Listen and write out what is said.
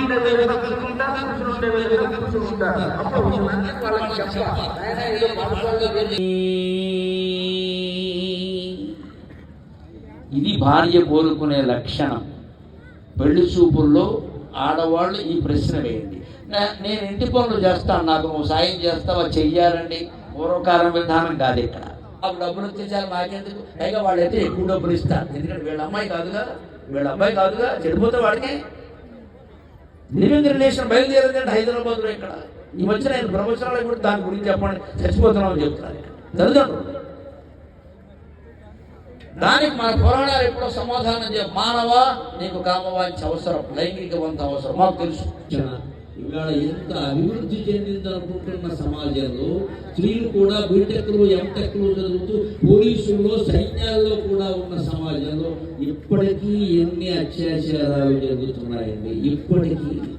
ఉండే వేదిక కూర్చుంటారు, పురుషులు ఉండే వేదిక కూర్చుంటారు. అప్పుడు వాళ్ళకి చెప్పాలి. ఇది భార్య కోరుకునే లక్షణం. పెళ్లి చూపుల్లో ఆడవాళ్ళు ఈ ప్రశ్న వేయండి. నేను ఇంటి పనులు చేస్తాను, నాకు నువ్వు సాయం చేస్తావా? చెయ్యాలండి. పూర్వకాలం విధానం కాదు. ఇక్కడ అప్పుడు డబ్బులు వచ్చేసారు నాకెందుకు, పైగా వాళ్ళైతే ఎక్కువ డబ్బులు ఇస్తారు. ఎందుకంటే వీళ్ళ అమ్మాయి కాదుగా, వీళ్ళ అబ్బాయి కాదుగా, చెడిపోతే వాడికి లివింగ్ రిలేషన్ బయలుదేరిందంటే హైదరాబాద్లో. ఇక్కడ ఈ మధ్య నేను ప్రవచనాలు కూడా దాని గురించి చెప్పండి, చచ్చిపోతున్నామని చెప్తాను. తల్లిదండ్రులు దానికి మన పురాణాలు ఎప్పుడో సమాధానం మానవ నీకు కామవాంఛ అవసరం, లైంగిక వంత అవసరం, మాకు తెలుసు. ఇవాళ ఎంత అభివృద్ధి చెందిందనుకుంటున్న సమాజంలో స్త్రీలు కూడా బీటెక్లు ఎంటెక్లు చదువుతూ పోలీసుల్లో సైన్యాల్లో కూడా ఉన్న సమాజంలో ఇప్పటికీ ఎన్ని అత్యాచారాలు జరుగుతున్నాయండి. ఇప్పటికీ